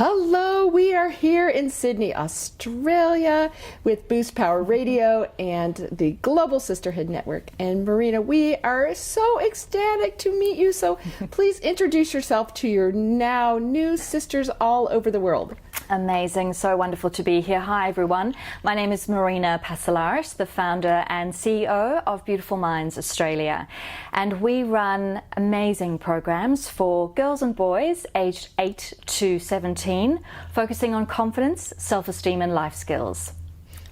Hello, we are here in Sydney, Australia with Boost Power Radio and the Global Sisterhood Network. And Marina, we are so ecstatic to meet you. So please introduce yourself to your now new sisters all over the world. Amazing. So wonderful to be here. Hi, everyone. My name is Marina Passalaris, the founder and CEO of Beautiful Minds Australia. And we run amazing programs for girls and boys aged 8 to 17, focusing on confidence, self-esteem, and life skills.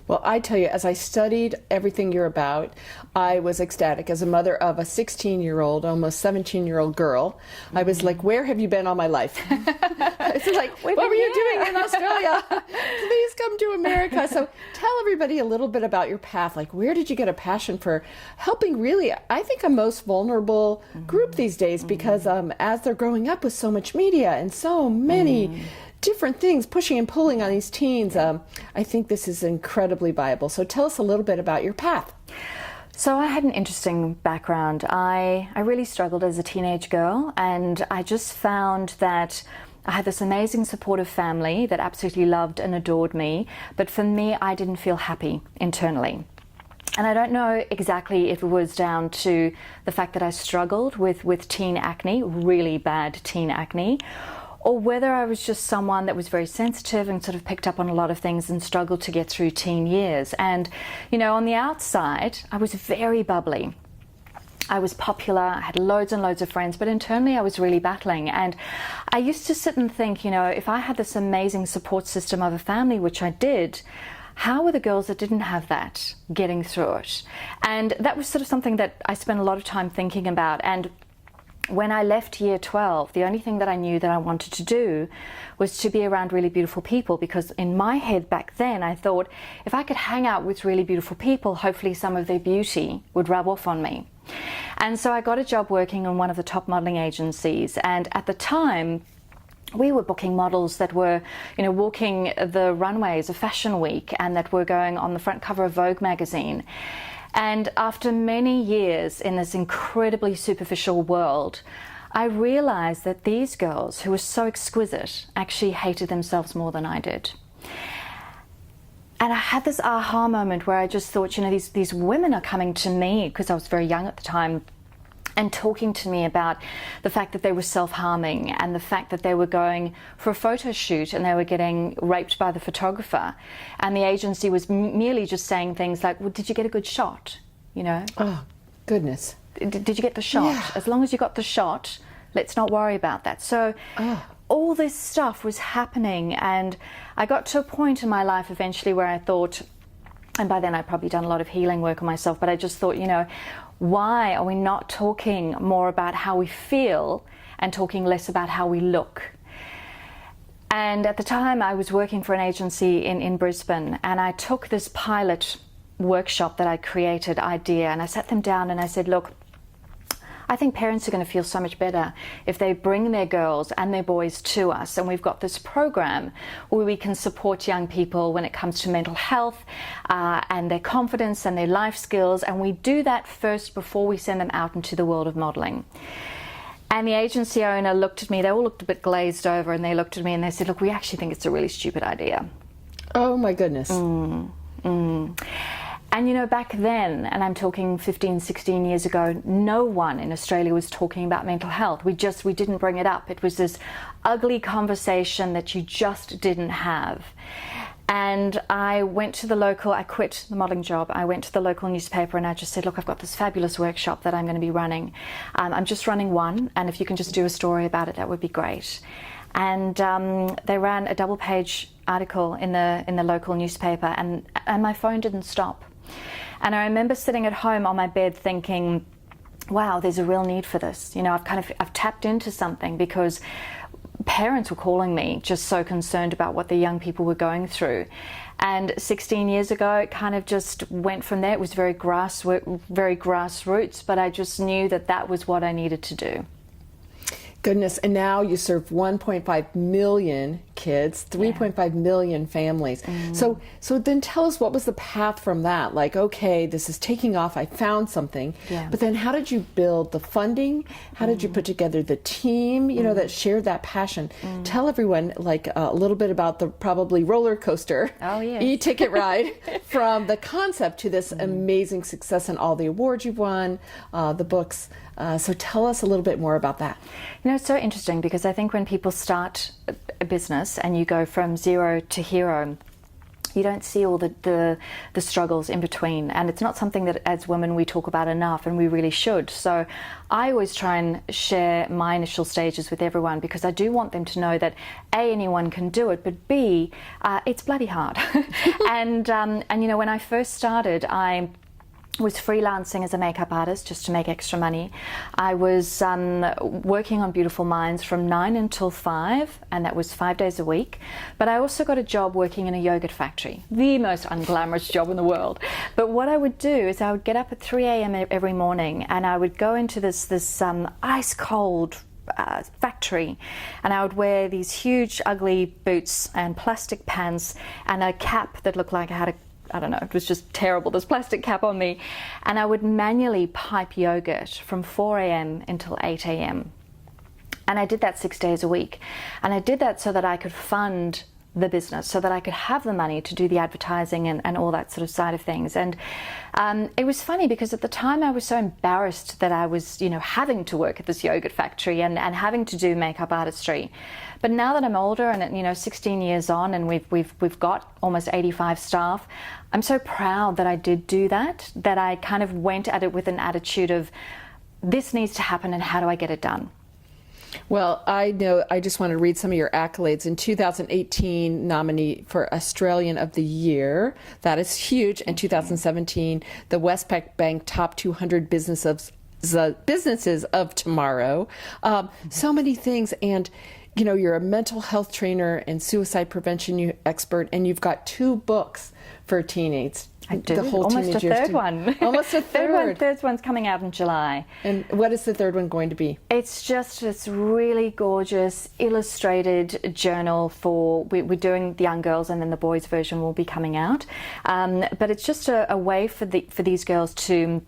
Well, I tell you, as I studied everything you're about, I was ecstatic. As a mother of a 16-year-old, almost 17-year-old girl, I was like, where have you been all my life? It's like, what were you doing in Australia? Please come to America. So tell everybody a little bit about your path. Like, where did you get a passion for helping really, I think, a most vulnerable group these days? Because as they're growing up with so much media and so many different things pushing and pulling on these teens, I think this is incredibly viable. So tell us a little bit about your path. So I had an interesting background. I really struggled as a teenage girl, and I just found that I had this amazing supportive family that absolutely loved and adored me, but for me, I didn't feel happy internally. And I don't know exactly if it was down to the fact that I struggled with teen acne, really bad teen acne, or whether I was just someone that was very sensitive and sort of picked up on a lot of things and struggled to get through teen years. And, you know, on the outside, I was very bubbly. I was popular, I had loads and loads of friends, but internally I was really battling. And I used to sit and think, you know, if I had this amazing support system of a family, which I did, how were the girls that didn't have that getting through it? And that was sort of something that I spent a lot of time thinking about. And when I left year 12, the only thing that I knew that I wanted to do was to be around really beautiful people, because in my head back then I thought if I could hang out with really beautiful people, hopefully some of their beauty would rub off on me. And so I got a job working on one of the top modeling agencies, and at the time we were booking models that were, you know, walking the runways of Fashion Week and that were going on the front cover of Vogue magazine. And after many years in this incredibly superficial world, I realized that these girls who were so exquisite actually hated themselves more than I did. And I had this aha moment where I just thought, you know, these women are coming to me, because I was very young at the time, and talking to me about the fact that they were self-harming and the fact that they were going for a photo shoot and they were getting raped by the photographer. And the agency was merely just saying things like, well, did you get a good shot? You know? Oh, goodness. Did you get the shot? Yeah. As long as you got the shot, let's not worry about that. So all this stuff was happening, and I got to a point in my life eventually where I thought, and by then I'd probably done a lot of healing work on myself, but I just thought, you know, why are we not talking more about how we feel and talking less about how we look? And at the time I was working for an agency in Brisbane, and I took this pilot workshop that I created idea, and I sat them down and I said, look, I think parents are going to feel so much better if they bring their girls and their boys to us, and we've got this program where we can support young people when it comes to mental health and their confidence and their life skills, and we do that first before we send them out into the world of modeling. And the agency owner looked at me, they all looked a bit glazed over, and they looked at me and they said, look, we actually think it's a really stupid idea. Oh my goodness. And you know, back then, and I'm talking 15, 16 years ago, no one in Australia was talking about mental health. We didn't bring it up. It was this ugly conversation that you just didn't have. And I quit the modeling job. I went to the local newspaper and I just said, look, I've got this fabulous workshop that I'm going to be running. I'm just running one, and if you can just do a story about it, that would be great. And they ran a double-page article in the local newspaper, and my phone didn't stop. And I remember sitting at home on my bed thinking, wow, there's a real need for this. You know, I've tapped into something, because parents were calling me just so concerned about what the young people were going through. And 16 years ago, it kind of just went from there. It was very grassroots, but I just knew that that was what I needed to do. Goodness, and now you serve 1.5 million kids, 3.5 million families. So then tell us, what was the path from that? Like, okay, this is taking off, I found something, but then how did you build the funding? How did you put together the team, you know, that shared that passion? Tell everyone, like, a little bit about the probably roller coaster, e-ticket ride from the concept to this amazing success and all the awards you've won, the books. So tell us a little bit more about that. You know, it's so interesting because I think when people start a business and you go from zero to hero, you don't see all the struggles in between, and it's not something that as women we talk about enough, and we really should. So I always try and share my initial stages with everyone because I do want them to know that A, anyone can do it, but B, it's bloody hard. and you know, when I first started, I was freelancing as a makeup artist just to make extra money. I was working on Beautiful Minds from 9 until 5, and that was 5 days a week. But I also got a job working in a yogurt factory, the most unglamorous job in the world. But what I would do is I would get up at 3 a.m. every morning, and I would go into this ice cold factory, and I would wear these huge ugly boots and plastic pants and a cap that looked like I had I don't know, it was just terrible, this plastic cap on me. And I would manually pipe yogurt from 4 a.m. until 8 a.m. And I did that 6 days a week. And I did that so that I could fund the business, so that I could have the money to do the advertising and all that sort of side of things. And it was funny because at the time I was so embarrassed that I was, you know, having to work at this yogurt factory and having to do makeup artistry. But now that I'm older and, you know, 16 years on, and we've got almost 85 staff, I'm so proud that I did do that, that I kind of went at it with an attitude of, this needs to happen and how do I get it done? Well, I know, I just want to read some of your accolades. In 2018, nominee for Australian of the Year. That is huge. In 2017, the Westpac Bank Top 200 Businesses of Tomorrow. So many things. And, you know, you're a mental health trainer and suicide prevention expert, and you've got 2 books for teenagers. I do. Almost a third one. Almost a third. Third one's coming out in July. And what is the third one going to be? It's just this really gorgeous illustrated journal for, we're doing the young girls, and then the boys version will be coming out. But it's just a way for these girls to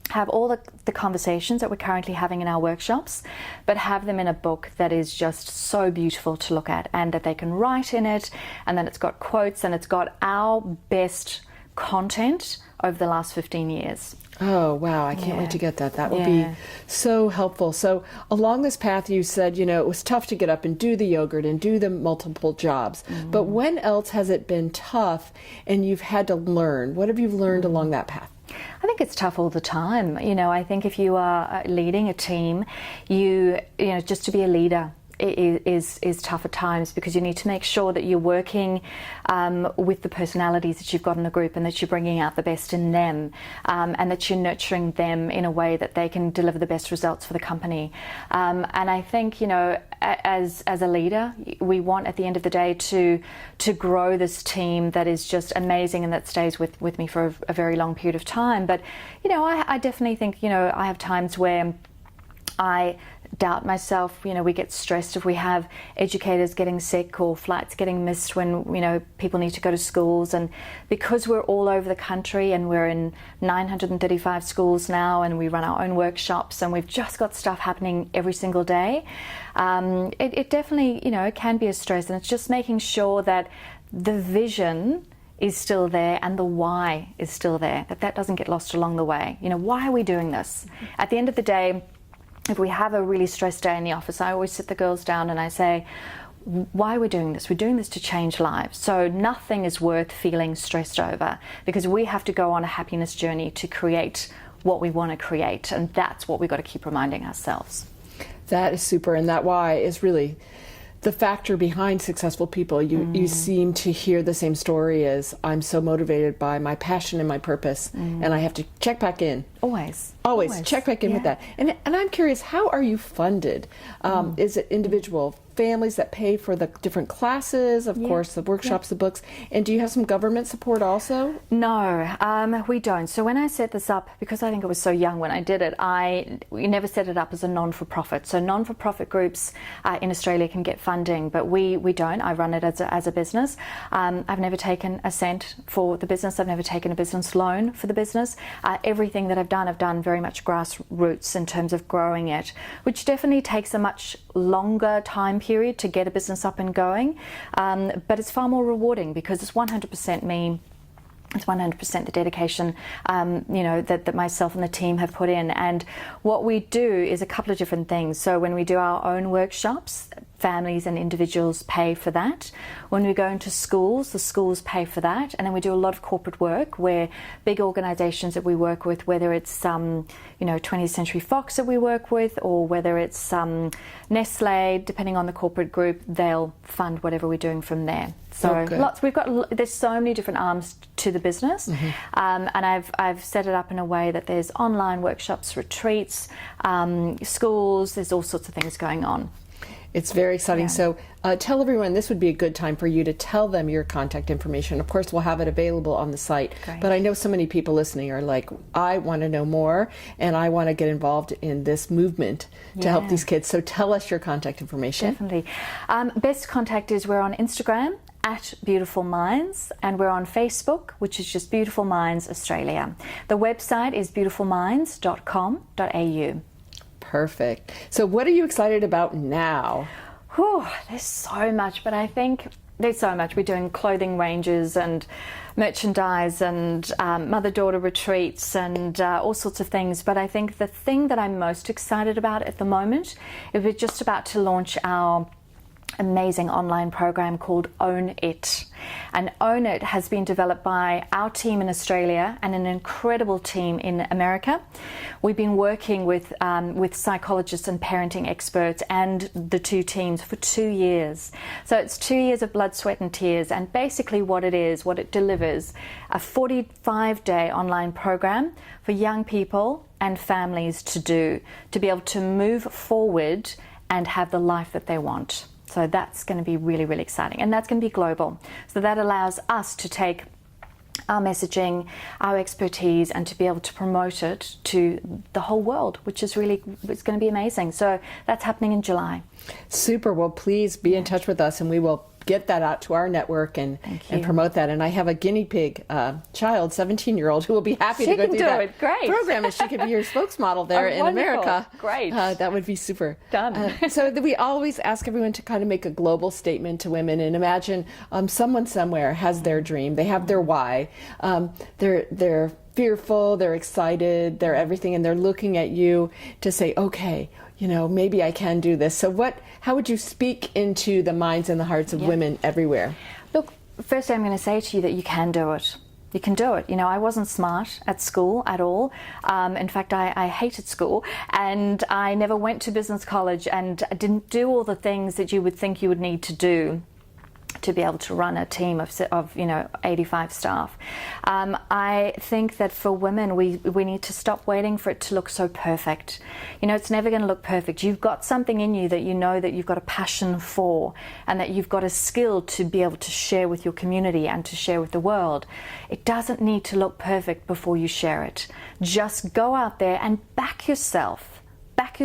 have all the conversations that we're currently having in our workshops, but have them in a book that is just so beautiful to look at, and that they can write in it, and then it's got quotes, and it's got our best content over the last 15 years. Oh, wow. I can't wait to get that. That will be so helpful. So along this path, you said, you know, it was tough to get up and do the yogurt and do the multiple jobs. But when else has it been tough and you've had to learn? What have you learned along that path? I think it's tough all the time. You know, I think if you are leading a team, you know, just to be a leader is tough at times, because you need to make sure that you're working with the personalities that you've got in a group, and that you're bringing out the best in them, and that you're nurturing them in a way that they can deliver the best results for the company. And I think, you know, as a leader, we want at the end of the day to grow this team that is just amazing and that stays with me for a very long period of time. But, you know, I definitely think, you know, I have times where I doubt myself. You know, we get stressed if we have educators getting sick or flights getting missed when, you know, people need to go to schools. And because we're all over the country and we're in 935 schools now, and we run our own workshops, and we've just got stuff happening every single day, it definitely, you know, it can be a stress. And it's just making sure that the vision is still there and the why is still there, that doesn't get lost along the way. You know, why are we doing this? At the end of the day, if we have a really stressed day in the office, I always sit the girls down and I say, why are we doing this? We're doing this to change lives. So nothing is worth feeling stressed over, because we have to go on a happiness journey to create what we want to create. And that's what we've got to keep reminding ourselves. That is super. And that why is really the factor behind successful people. You seem to hear the same story as, I'm so motivated by my passion and my purpose, and I have to check back in. Always. Always check back in with that. And I'm curious, how are you funded? Is it individual families that pay for the different classes, of course, the workshops, the books, and do you have some government support also? No, we don't. So when I set this up, because I think I was so young when I did it, we never set it up as a non-for-profit. So non-for-profit groups in Australia can get funding, but we don't. I run it as a business. I've never taken a cent for the business. I've never taken a business loan for the business. Everything that I've done very much grassroots in terms of growing it, which definitely takes a much longer time period to get a business up and going, but it's far more rewarding because it's 100% me. It's 100% the dedication, that myself and the team have put in. And what we do is a couple of different things. So when we do our own workshops, families and individuals pay for that. When we go into schools, the schools pay for that. And then we do a lot of corporate work where big organizations that we work with, whether it's 20th Century Fox that we work with, or whether it's Nestle, depending on the corporate group, they'll fund whatever we're doing from there. So there's so many different arms to the business, and I've set it up in a way that there's online workshops, retreats, schools, there's all sorts of things going on. It's very exciting. So tell everyone, this would be a good time for you to tell them your contact information. Of course, we'll have it available on the site. Great. But I know so many people listening are like, I want to know more and I want to get involved in this movement to help these kids. So tell us your contact information. Definitely. Best contact is we're on Instagram at Beautiful Minds, and we're on Facebook, which is just Beautiful Minds Australia. The website is beautifulminds.com.au. Perfect. So what are you excited about now? There's so much, but I think there's so much. We're doing clothing ranges and merchandise and mother-daughter retreats and all sorts of things. But I think the thing that I'm most excited about at the moment is we're just about to launch our amazing online program called Own It. And Own It has been developed by our team in Australia and an incredible team in America. We've been working with psychologists and parenting experts and the two teams for 2 years. So it's 2 years of blood, sweat and tears, and basically what it delivers, a 45-day online program for young people and families to be able to move forward and have the life that they want. So that's going to be really, really exciting. And that's going to be global. So that allows us to take our messaging, our expertise, and to be able to promote it to the whole world, which is it's going to be amazing. So that's happening in July. Super. Well, please be in touch with us and we will get that out to our network and promote that. And I have a guinea pig child, 17-year-old, who will be happy to go do that program, and she could be your spokesmodel there in America. Great. That would be super. Done. So we always ask everyone to kind of make a global statement to women and imagine someone somewhere has their dream, they have their why, they're fearful, they're excited, they're everything, and they're looking at you to say, okay, maybe I can do this. So how would you speak into the minds and the hearts of women everywhere? Look, firstly, I'm going to say to you that you can do it. You can do it. I wasn't smart at school at all. In fact, I hated school, and I never went to business college and didn't do all the things that you would think you would need to do to be able to run a team of 85 staff. I think that for women, we need to stop waiting for it to look so perfect. It's never going to look perfect. You've got something in you that that you've got a passion for, and that you've got a skill to be able to share with your community and to share with the world. It doesn't need to look perfect before you share it. Just go out there and back yourself that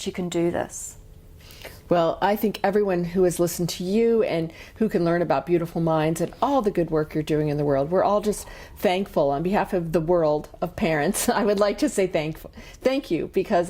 you can do this. Well, I think everyone who has listened to you and who can learn about Beautiful Minds and all the good work you're doing in the world, we're all just thankful. On behalf of the world of parents, I would like to say thank you, because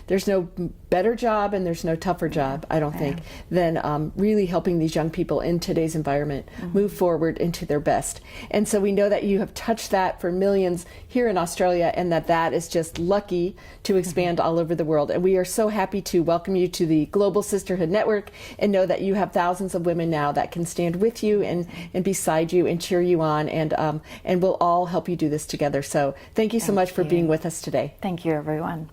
there's no better job and there's no tougher job, I don't think, than really helping these young people in today's environment move forward into their best. And so we know that you have touched that for millions here in Australia, and that is just lucky to expand all over the world. And we are so happy to welcome you to the Global Sisterhood Network, and know that you have thousands of women now that can stand with you and beside you and cheer you on, and we'll all help you do this together. So thank you so much for being with us today. Thank you, everyone.